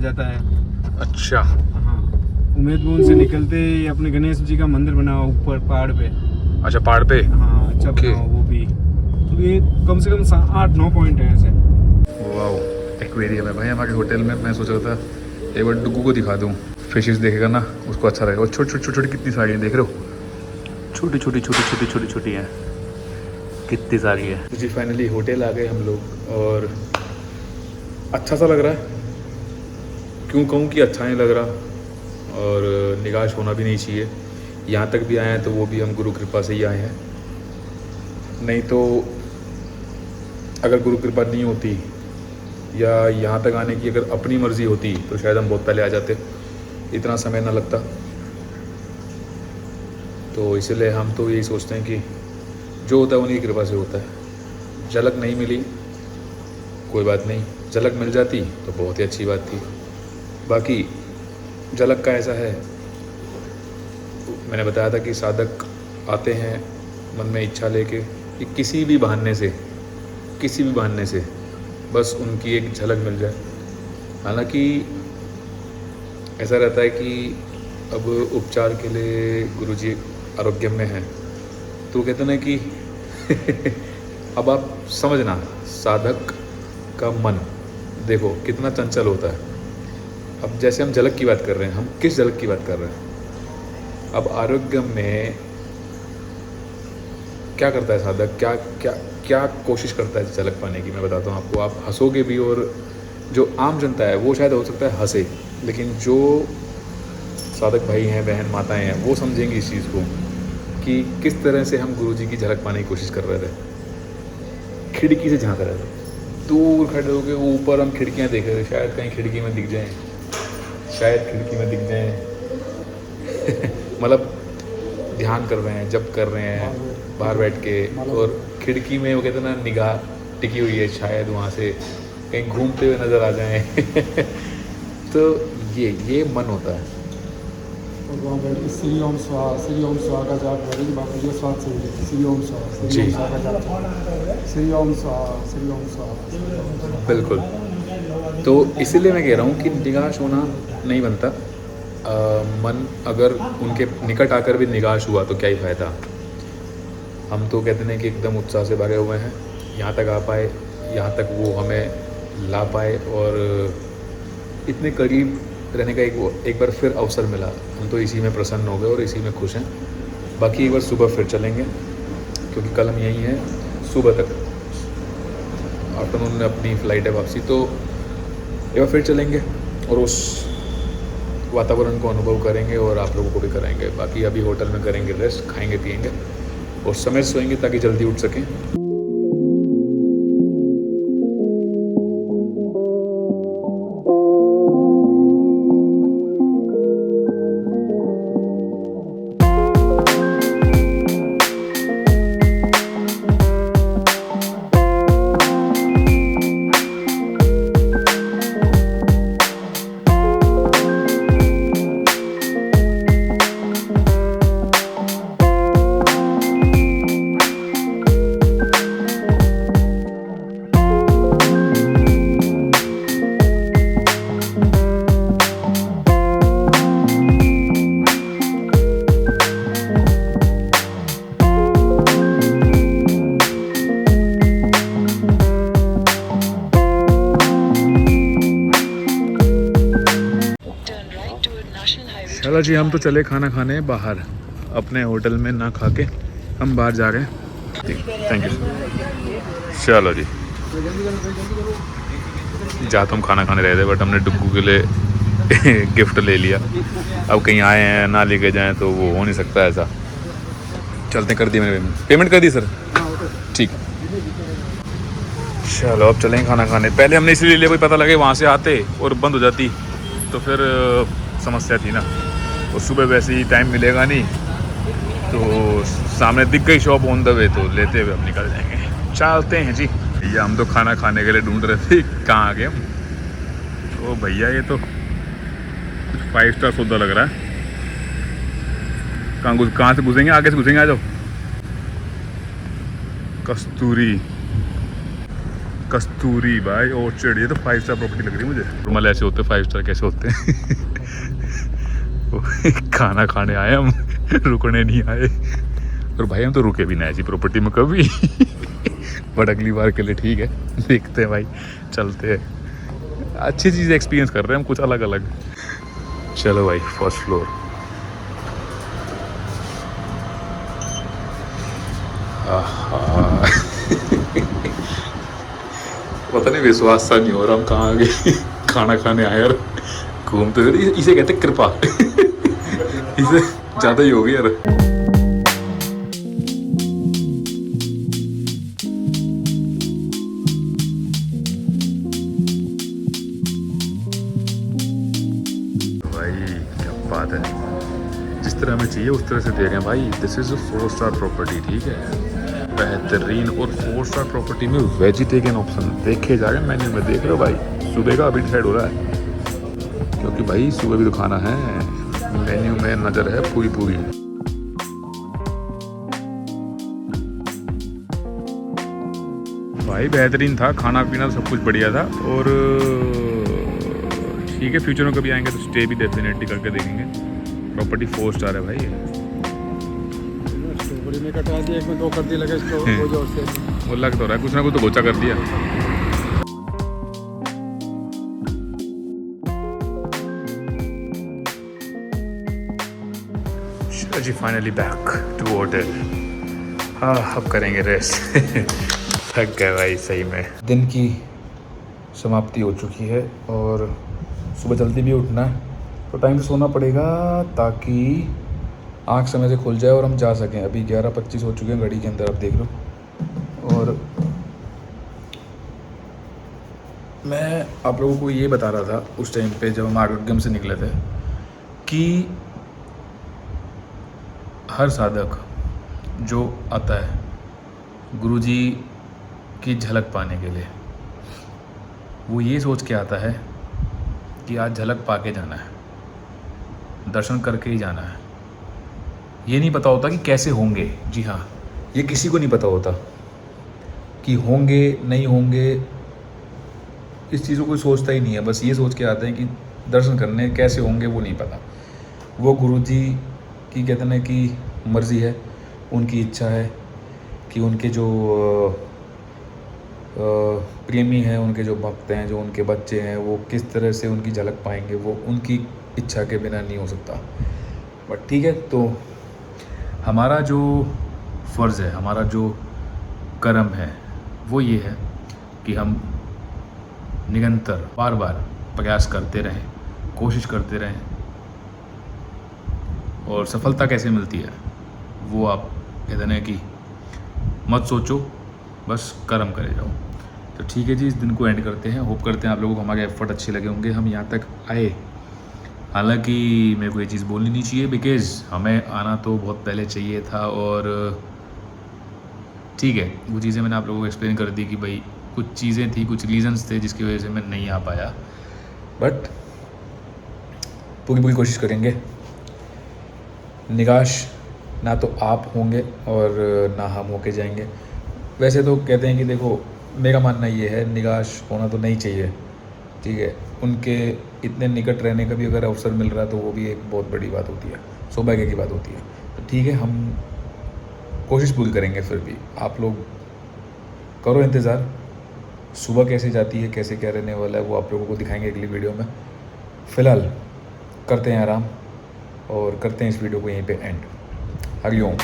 जाता है। अच्छा हाँ, उम्मेद भवन से निकलते ही अपने गणेश जी का मंदिर बना हुआ ऊपर पहाड़ पे। अच्छा, पहाड़ पे। हाँ अच्छा बना हुआ वो भी। तो ये कम से कम 8-9 पॉइंट है ऐसे। वाओ, एक्वेरियम है भाई हमारे होटल में। मैं सोच रहा था एक बार डुगू को दिखा दूँ, फिशेस देखेगा ना उसको अच्छा रहेगा। और छोटी छोटी छोटी छोटी कितनी सारी हैं, देख रहे हो, छोटी छोटी छोटी छोटी छोटी छोटी हैं, कितनी सारी है। तो जी फाइनली होटल आ गए हम लोग, और अच्छा सा लग रहा है। क्यों कहूँ कि अच्छा नहीं लग रहा, और निराश होना भी नहीं चाहिए। यहाँ तक भी आए हैं तो वो भी हम गुरु कृपा से ही आए हैं, नहीं तो अगर गुरु कृपा नहीं होती या यहाँ तक आने की अगर अपनी मर्ज़ी होती तो शायद हम बहुत पहले आ जाते, इतना समय ना लगता। तो इसलिए हम तो यही सोचते हैं कि जो होता है उन्हीं की कृपा से होता है। झलक नहीं मिली कोई बात नहीं, झलक मिल जाती तो बहुत ही अच्छी बात थी। बाकी झलक का ऐसा है, मैंने बताया था कि साधक आते हैं मन में इच्छा लेके कि किसी भी बहाने से बस उनकी एक झलक मिल जाए। हालांकि ऐसा रहता है कि अब उपचार के लिए गुरुजी आरोग्य में हैं, तो कहते हैं कि अब आप समझना, साधक का मन देखो कितना चंचल होता है। अब जैसे हम झलक की बात कर रहे हैं, हम किस झलक की बात कर रहे हैं? अब आरोग्य में क्या करता है साधक, क्या क्या क्या कोशिश करता है झलक पाने की? मैं बताता हूँ आपको। आप हंसोगे भी, और जो आम जनता है वो शायद हो सकता है हंसे, लेकिन जो साधक भाई हैं, बहन, माताएं हैं, वो समझेंगी इस चीज़ को कि किस तरह से हम गुरुजी की झलक पाने की कोशिश कर रहे थे। खिड़की से झांक रहे थे, दूर खड़े होकर ऊपर हम खिड़कियाँ देख रहे थे, शायद कहीं खिड़की में दिख जाएँ, मतलब ध्यान कर रहे हैं, जप कर रहे हैं बाहर बैठ के, और खिड़की में वो कहते हैं ना निगाह टिकी हुई है, शायद वहाँ से कहीं घूमते हुए नज़र आ जाएं। तो ये मन होता है। और वहाँ बैठ के श्री ओम स्वाहा का जाप करेंगे। बापू जी स्वाद से श्री ओम स्वाहा, जी। श्री ओम स्वाहा का जाप, श्री ओम स्वाहा, श्री ओम स्वाहा। बिल्कुल। तो इसीलिए मैं कह रहा हूँ कि निगाश होना नहीं बनता। मन अगर उनके निकट आकर भी निगाश हुआ तो क्या ही फ़ायदा। हम तो कहते हैं कि एकदम उत्साह से भरे हुए हैं, यहाँ तक आ पाए, यहाँ तक वो हमें ला पाए, और इतने करीब रहने का एक बार फिर अवसर मिला। हम तो इसी में प्रसन्न हो गए और इसी में खुश हैं। बाकी एक बार सुबह फिर चलेंगे, क्योंकि कल हम यहीं हैं सुबह तक, आफ्टरनून में अपनी फ़्लाइट है वापसी। तो एक बार फिर चलेंगे और उस वातावरण को अनुभव करेंगे और आप लोगों को भी कराएंगे। बाकी अभी होटल में करेंगे रेस्ट, खाएंगे पिएंगे और समय से सोएंगे ताकि जल्दी उठ सकें। चलो जी, हम तो चले खाना खाने बाहर, अपने होटल में ना खा के हम बाहर जा रहे हैं। Thank you. चलो जी, जा तो हम खाना खाने रहे थे, बट हमने डुग्गू के लिए गिफ्ट ले लिया। अब कहीं आए हैं ना लेके जाएं तो वो हो नहीं सकता ऐसा। चलते, कर दी मैंने पेमेंट कर दी सर, ठीक। चलो अब चलेंगे खाना खाने। पहले हमने इसलिए लिया, कोई पता लगे वहाँ से आते और बंद हो जाती तो फिर समस्या थी ना। और सुबह वैसे ही टाइम मिलेगा नहीं, तो सामने दिख गई शॉप ऑन द वे तो लेते हुए हम निकल जाएंगे। चलते हैं जी। भैया हम तो खाना खाने के लिए ढूंढ रहे थे, कहाँ आ गए हम। ओ भैया ये तो 5 स्टार सौदा लग रहा है। कहाँ से घुसेंगे? आगे से घुसेंगे, आ जाओ। कस्तूरी कस्तूरी भाई ऑर्चिड, ये तो 5 स्टार प्रॉपर्टी लग रही है मुझे। नॉर्मल ऐसे होते 5 स्टार कैसे होते हैं? खाना खाने आए हम, रुकने नहीं आए। और भाई हम तो रुके भी नहीं ऐसी प्रॉपर्टी में कभी। बट अगली बार के लिए ठीक है, देखते हैं भाई, चलते हैं। अच्छी चीज़ एक्सपीरियंस कर रहे हैं हम, कुछ अलग अलग। चलो भाई, फर्स्ट फ्लोर। पता नहीं, विश्वास सा नहीं हो रहा हम कहाँ आ गए। खाना खाने आए और घूमते हुए। इसे कहते कृपा। इसे ज़्यादा ही हो गया यार। भाई क्या बात है, जिस तरह हमें चाहिए उस तरह से दे रहे हैं भाई। This is a 4 star property, ठीक है, बेहतरीन। और 4 स्टार प्रॉपर्टी में वेजिटेरियन ऑप्शन देखे जा रहे हैं मेन्यू में, देख रहे हो भाई। सुबह का अभी डिसाइड हो रहा है, क्योंकि भाई सुबह भी तो खाना है। मेन्यू में नज़र है पूरी पूरी। भाई बेहतरीन था, खाना पीना सब कुछ बढ़िया था। और ठीक है, फ्यूचर में कभी आएंगे तो स्टे भी डेफिनेटली करके देखेंगे। प्रॉपर्टी 4 स्टार है भाई। स्ट्रॉबेरी में कटा दिया, एक में 2 कर दिए लगे स्ट्रॉबेरी जो उससे। वो लग तो रहा है कुछ ना कुछ तो गोचा कर दिया। जी फाइनली बैक टू होटल। हाँ, अब करेंगे रेस्ट। थक गए भाई सही में। दिन की समाप्ति हो चुकी है और सुबह जल्दी भी उठना है, तो टाइम से सोना पड़ेगा ताकि आँख समय से खुल जाए और हम जा सकें। अभी 11:25 हो चुके हैं घड़ी के अंदर, अब देख लो। और मैं आप लोगों को ये बता रहा था उस टाइम पे जब हम आगरगम से निकले थे कि हर साधक जो आता है गुरुजी की झलक पाने के लिए, वो ये सोच के आता है कि आज झलक पाके जाना है, दर्शन करके ही जाना है। ये नहीं पता होता कि कैसे होंगे। जी हाँ, ये किसी को नहीं पता होता कि होंगे नहीं होंगे। इस चीज़ को कोई सोचता ही नहीं है, बस ये सोच के आते हैं कि दर्शन करने कैसे होंगे वो नहीं पता। वो गुरुजी की कहते हैं कि मर्ज़ी है, उनकी इच्छा है कि उनके जो प्रेमी हैं, उनके जो भक्त हैं, जो उनके बच्चे हैं, वो किस तरह से उनकी झलक पाएंगे, वो उनकी इच्छा के बिना नहीं हो सकता। बट ठीक है, तो हमारा जो फ़र्ज़ है, हमारा जो कर्म है, वो ये है कि हम निरंतर बार बार प्रयास करते रहें, कोशिश करते रहें। और सफलता कैसे मिलती है वो आप कहते हैं कि मत सोचो, बस कर्म करे जाओ। तो ठीक है जी, इस दिन को एंड करते हैं। होप करते हैं आप लोगों को हमारे एफर्ट अच्छे लगे होंगे, हम यहाँ तक आए। हालांकि मेरे को ये चीज़ बोलनी नहीं चाहिए, बिकॉज़ हमें आना तो बहुत पहले चाहिए था। और ठीक है, वो चीज़ें मैंने आप लोगों को एक्सप्लेन कर दी कि भाई कुछ चीज़ें थी, कुछ रीजंस थे जिसकी वजह से मैं नहीं आ पाया। बट पूरी कोशिश करेंगे। निराश ना तो आप होंगे और ना हम होके जाएंगे। वैसे तो कहते हैं कि देखो, मेरा मानना ये है, निराश होना तो नहीं चाहिए, ठीक है। उनके इतने निकट रहने का भी अगर अवसर मिल रहा है तो वो भी एक बहुत बड़ी बात होती है, सौभाग्य की बात होती है। तो ठीक है, हम कोशिश पूरी करेंगे। फिर भी आप लोग करो इंतज़ार, सुबह कैसे जाती है, कैसे क्या रहने वाला है, वो आप लोगों को दिखाएंगे अगली वीडियो में। फ़िलहाल करते हैं आराम और करते हैं इस वीडियो को यहीं पे एंड। हरिओम।